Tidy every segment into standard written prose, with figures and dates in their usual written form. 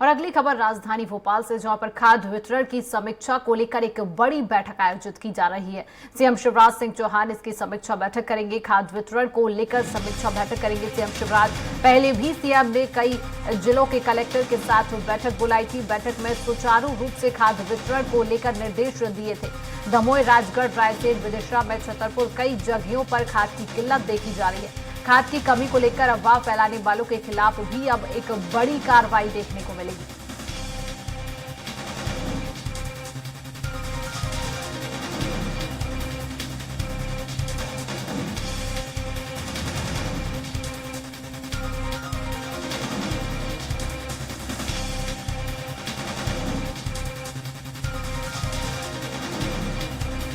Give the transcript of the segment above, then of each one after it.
और अगली खबर राजधानी भोपाल से, जहां पर खाद्य वितरण की समीक्षा को लेकर एक बड़ी बैठक आयोजित की जा रही है। सीएम शिवराज सिंह चौहान इसकी समीक्षा बैठक करेंगे। खाद्य वितरण को लेकर समीक्षा बैठक करेंगे सीएम शिवराज। पहले भी सीएम ने कई जिलों के कलेक्टर के साथ बैठक बुलाई थी। बैठक में सुचारू रूप से खाद्य वितरण को लेकर निर्देश दिए थे। दमोह, राजगढ़, रायसेन, विदिशा में छतरपुर कई जगहों पर खाद की किल्लत देखी जा रही है। खाद की कमी को लेकर अफवाह फैलाने वालों के खिलाफ भी अब एक बड़ी कार्रवाई देखने को मिलेगी।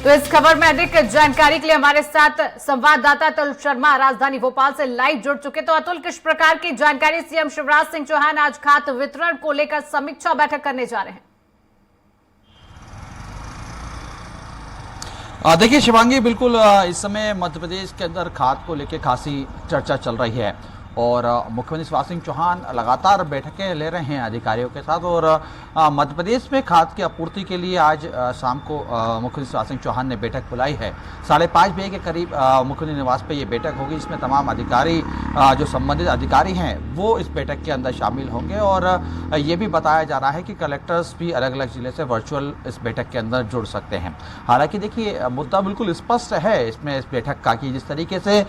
तो इस खबर में अधिक जानकारी के लिए हमारे साथ संवाददाता अतुल शर्मा राजधानी भोपाल से लाइव जुड़ चुके। तो अतुल, किस प्रकार की जानकारी सीएम शिवराज सिंह चौहान आज खाद्य वितरण को लेकर समीक्षा बैठक करने जा रहे हैं? देखिए शिवांगी, बिल्कुल इस समय मध्य प्रदेश के अंदर खाद को लेकर खासी चर्चा चल रही है और मुख्यमंत्री शिवराज सिंह चौहान लगातार बैठकें ले रहे हैं अधिकारियों के साथ। और मध्य प्रदेश में खाद की आपूर्ति के लिए आज शाम को मुख्यमंत्री शिवराज सिंह चौहान ने बैठक बुलाई है। 5:30 बजे के करीब मुख्यमंत्री निवास पर यह बैठक होगी, जिसमें तमाम अधिकारी जो संबंधित अधिकारी हैं वो इस बैठक के अंदर शामिल होंगे। और ये भी बताया जा रहा है कि कलेक्टर्स भी अलग अलग जिले से वर्चुअल इस बैठक के अंदर जुड़ सकते हैं। हालांकि देखिए, मुद्दा बिल्कुल स्पष्ट है इसमें इस बैठक का कि जिस तरीके से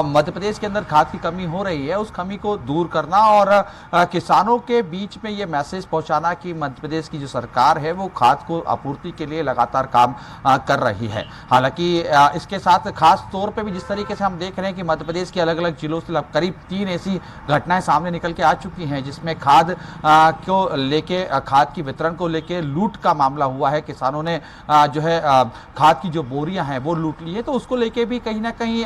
मध्य प्रदेश के अंदर खाद की कमी हो रही है, उस कमी को दूर करना और किसानों के बीच में ये मैसेज पहुंचाना कि मध्य प्रदेश की जो सरकार है वो खाद को आपूर्ति के लिए लगातार काम कर रही है। हालांकि इसके साथ खास तौर पे भी जिस तरीके से हम देख रहे हैं कि मध्य प्रदेश के अलग अलग जिलों से करीब 3 ऐसी घटनाएं सामने निकल के आ चुकी हैं, जिसमें खाद को लेके, खाद की वितरण को लेके लूट का मामला हुआ है। किसानों ने जो है खाद की जो बोरियां हैं वो लूट ली है। तो उसको लेके भी कहीं ना कहीं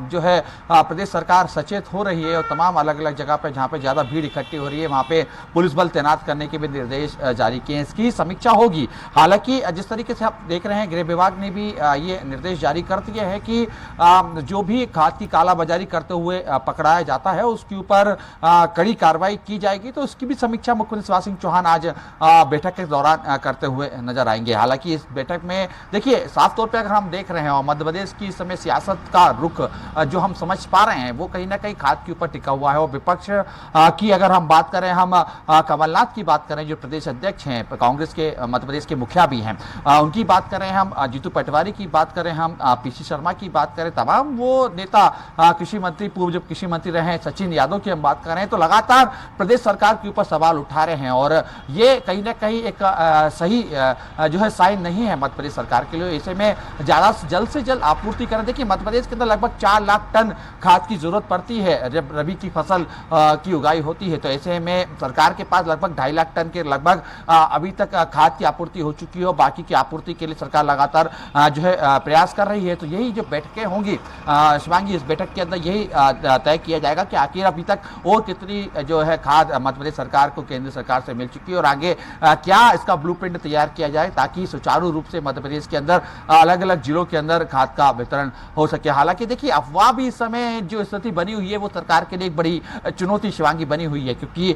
जो है प्रदेश सरकार सचेत हो रही है और तमाम अलग अलग जगह पे जहां पे ज्यादा भीड़ इकट्ठी हो रही है वहां पे पुलिस बल तैनात करने के भी निर्देश जारी किए हैं। इसकी समीक्षा होगी। हालांकि जिस तरीके से आप देख रहे हैं, गृह विभाग ने भी ये निर्देश जारी कर दिए हैं कि जो भी खाद की कालाबाजारी करते हुए पकड़ाया जाता है उसके ऊपर कड़ी कार्रवाई की जाएगी। तो उसकी भी समीक्षा मुख्यमंत्री शिवराज सिंह चौहान आज बैठक के दौरान करते हुए नजर आएंगे। हालांकि इस बैठक में देखिए, साफ तौर पर अगर हम देख रहे हैं और मध्य प्रदेश की इस समय सियासत का रुख जो हम समझ पा रहे हैं वो कहीं ना कहीं खाद के ऊपर टिका हुआ है। और विपक्ष की अगर हम बात करें, हम कमलनाथ की बात करें जो प्रदेश अध्यक्ष हैं कांग्रेस के, मध्य प्रदेश के मुखिया भी हैं, उनकी बात करें, हम जीतू पटवारी की बात करें, हम पीसी शर्मा की बात करें, तमाम वो नेता, कृषि मंत्री, पूर्व जब कृषि मंत्री रहे सचिन यादव की हम बात करें, तो लगातार प्रदेश सरकार के ऊपर सवाल उठा रहे हैं। और ये कहीं ना कहीं एक सही जो है साइन नहीं है मध्य प्रदेश सरकार के लिए। ऐसे में ज्यादा जल्द से जल्द आपूर्ति करें। देखिए, मध्य प्रदेश के अंदर लगभग 4 लाख टन खाद की जरूरत पड़ती है जब रबी की फसल की उगाई होती है। तो ऐसे में सरकार के पास लगभग 2.5 लाख टन के लगभग अभी तक खाद की आपूर्ति हो चुकी है और बाकी की आपूर्ति के लिए सरकार लगातार जो है प्रयास कर रही है। तो यही जो बैठकें होंगी शिवांगी, इस बैठक के अंदर यही तय किया जाएगा कि आखिर अभी तक और कितनी जो है खाद मध्य प्रदेश सरकार को केंद्र सरकार से मिल चुकी है और आगे क्या इसका ब्लूप्रिंट तैयार किया जाए ताकि सुचारू रूप से मध्य प्रदेश के अंदर अलग अलग जिलों के अंदर खाद का वितरण हो सके। हालांकि देखिए, अफवाह भी इस समय जो स्थिति बनी हुई है वो सरकार के लिए एक बड़ी चुनौती शिवांगी बनी हुई है, क्योंकि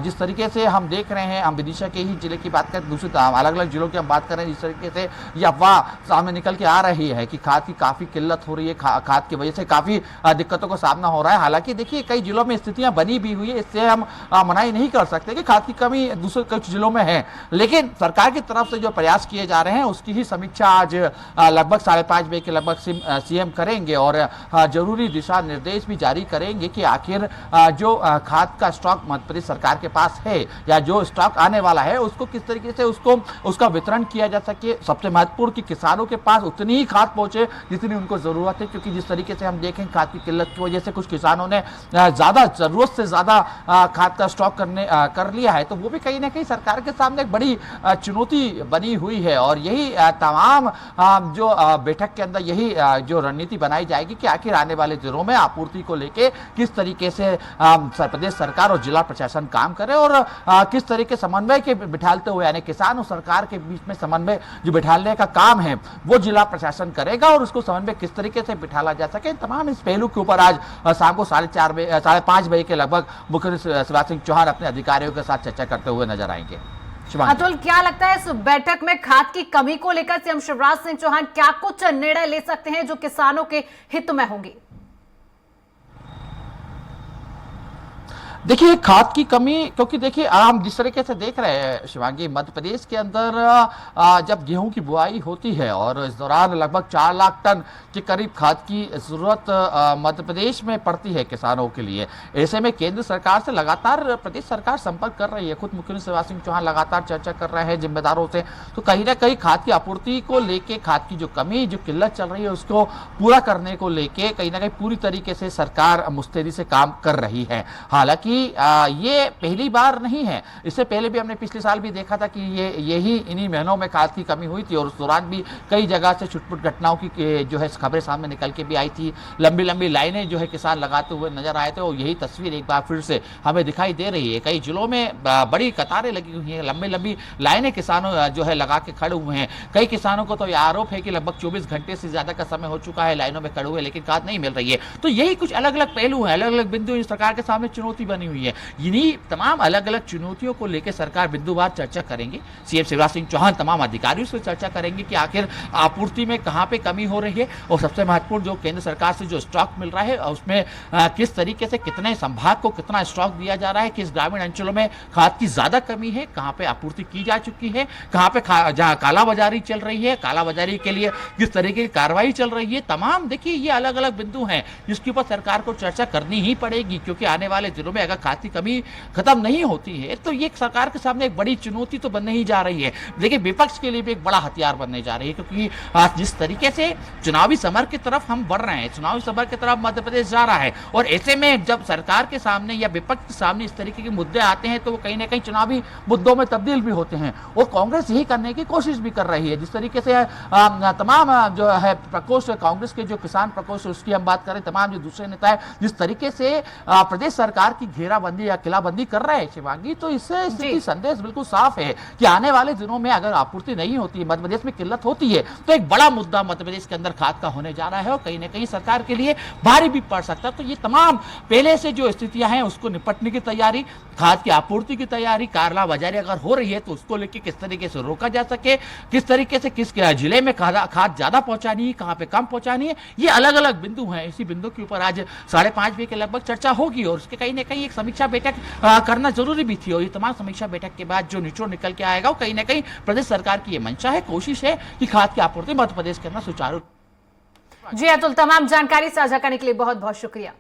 जिस तरीके से हम देख रहे हैं, हम विदिशा के ही जिले की बात करें, दूसरे अलग अलग जिलों की हम बात करें, जिस तरीके से ये अफवाह सामने निकल के आ रही है कि खाद की काफी किल्लत हो रही है, खाद की वजह से काफी दिक्कतों का सामना हो रहा है। हालांकि देखिए, कई जिलों में स्थितियां बनी भी हुई है, इससे हम मनाही नहीं कर सकते कि खाद की कमी दूसरे कुछ जिलों में है, लेकिन सरकार की तरफ से जो प्रयास किए जा रहे हैं उसकी ही समीक्षा आज लगभग 5:30 बजे के लगभग सीएम करेंगे और जरूरी दिशा निर्देश भी जारी करेंगे कि आखिर जो खाद का स्टॉक मध्य प्रदेश सरकार के पास है या जो स्टॉक आने वाला है उसको किस तरीके से उसका वितरण किया जा सके। सबसे महत्वपूर्ण कि किसानों के पास उतनी ही खाद पहुंचे जितनी उनको जरूरत है, क्योंकि जिस तरीके से हम देखें खाद की किल्लत की वजह से कुछ किसानों ने ज्यादा जरूरत से ज्यादा खाद का स्टॉक कर लिया है। तो वो भी कहीं ना कहीं सरकार के सामने एक बड़ी चुनौती बनी हुई है और यही तमाम जो बैठक के अंदर यही जो रणनीति बनाई जाएगी कि आखिर आने वाले दिनों में आपूर्ति को लेके किस तरीके से प्रदेश सरकार और जिला प्रशासन काम करे और किस तरीके समन्वय के बिठालते हुए, यानी किसान और सरकार के बीच में समन्वय जो बिठालने का काम है वो जिला प्रशासन करेगा और उसको समन्वय किस तरीके से बिठाला जा सके, तमाम इस पहलू के ऊपर आज शाम को 5:30 बजे के लगभग मुख्यमंत्री शिवराज सिंह चौहान अपने अधिकारियों के साथ चर्चा करते हुए नजर आएंगे। अतुल, क्या लगता है इस बैठक में खाद की कमी को लेकर सीएम शिवराज सिंह चौहान क्या कुछ निर्णय ले सकते हैं जो किसानों के हित में होंगे? देखिए, खाद की कमी, क्योंकि देखिए हम जिस तरीके से देख रहे हैं शिवांगी, मध्य प्रदेश के अंदर जब गेहूं की बुआई होती है और इस दौरान लगभग 4 लाख टन के करीब खाद की जरूरत मध्य प्रदेश में पड़ती है किसानों के लिए। ऐसे में केंद्र सरकार से लगातार प्रदेश सरकार संपर्क कर रही है, खुद मुख्यमंत्री शिवराज सिंह चौहान लगातार चर्चा कर रहे हैं जिम्मेदारों से। तो कहीं ना कहीं खाद की आपूर्ति को लेके, खाद की जो कमी, जो किल्लत चल रही है उसको पूरा करने को लेके कहीं ना कहीं पूरी तरीके से सरकार मुस्तैदी से काम कर रही है। हालांकि ये पहली बार नहीं है, इससे पहले भी हमने पिछले साल भी देखा था कि यही इन्हीं महीनों में खाद की कमी हुई थी और उस दौरान भी कई जगह से छुटपुट घटनाओं की जो है खबरें सामने निकल के भी आई थी। लंबी लंबी लाइनें जो है किसान लगाते हुए नजर आए थे और यही तस्वीर एक बार फिर से हमें दिखाई दे रही है। कई जिलों में बड़ी कतारें लगी हुई हैं, लंबी लंबी लाइनें किसानों जो है लगा के खड़े हुए हैं। कई किसानों को तो यह आरोप है कि लगभग 24 घंटे से ज्यादा का समय हो चुका है लाइनों में खड़े हुए, लेकिन खाद नहीं मिल रही है। तो यही कुछ अलग अलग पहलू हैं, अलग अलग बिंदु इस सरकार के सामने चुनौती बनी हुई है। इन्हीं तमाम अलग अलग चुनौतियों को लेकर सरकार बिंदुवार चर्चा करेंगे। सीएम शिवराज सिंह चौहान तमाम अधिकारियों से चर्चा करेंगे कि आखिर आपूर्ति में कहां पे कमी हो रही है और सबसे महत्वपूर्ण जो केंद्र सरकार से जो स्टॉक मिल रहा है उसमें किस तरीके से कितने संभाग को कितना स्टॉक दिया जा रहा है, किस ग्रामीण अंचलों में खाद की ज्यादा कमी है, कहां पे आपूर्ति की जा चुकी है, कहां पे जहां कालाबाजारी चल रही है, कालाबाजारी के लिए किस तरीके की कार्रवाई चल रही है। तमाम देखिए ये अलग अलग बिंदु हैं जिसके ऊपर सरकार को चर्चा करनी ही पड़ेगी, क्योंकि आने वाले दिनों में अगर खाद की कमी खत्म नहीं होती है तो ये सरकार के सामने एक बड़ी चुनौती तो बनने ही जा रही है। देखिए विपक्ष के लिए भी एक बड़ा हथियार बनने जा रही है, क्योंकि आज जिस तरीके से चुनावी समर की तरफ हम बढ़ रहे हैं, चुनावी समर की तरफ मध्य प्रदेश जा रहा है और ऐसे में जब सरकार के सामने या विपक्ष के सामने इस तरीके के मुद्दे आते हैं तो वो कहीं ना कहीं चुनावी मुद्दों में तब्दील भी होते हैं और कांग्रेस यही करने की कोशिश भी कर रही है। जिस तरीके से तमाम जो है प्रकोष्ठ, कांग्रेस के जो किसान प्रकोष्ठ उसकी हम बात करें, तमाम जो दूसरे नेता है जिस तरीके से प्रदेश सरकार की घेराबंदी या किलाबंदी कर रहे हैं शिवांगी, तो इससे स्थिति संदेश बिल्कुल साफ है कि आने वाले दिनों में अगर आपूर्ति नहीं होती है, मध्य प्रदेश में किल्लत होती है, तो एक बड़ा मुद्दा मध्य प्रदेश के अंदर खाद का होने जा रहा है और कहीं ना कहीं सरकार के लिए भारी भी पड़ सकता है। तो ये तमाम पहले से जो स्थितियां हैं उसको निपटने की तैयारी, खाद की आपूर्ति की तैयारी, कालाबाजारी अगर हो रही है तो उसको लेकर किस तरीके से रोका जा सके, किस तरीके से किस जिले में खाद ज्यादा पहुंचानी है, कहां पे कम पहुंचानी है, ये अलग अलग बिंदु हैं। इसी बिंदु के ऊपर आज 5:30 बजे के लगभग चर्चा होगी और उसके कहीं ना कहीं एक समीक्षा बैठक करना जरूरी भी थी और ये तमाम समीक्षा बैठक के बाद जो निचोड़ निकल के आएगा वो कहीं ना कहीं प्रदेश सरकार की ये मंशा है, कोशिश है कि खाद की आपूर्ति मध्य प्रदेश के अंदर सुचारू। जी अतुल, तमाम जानकारी साझा करने के लिए बहुत बहुत शुक्रिया।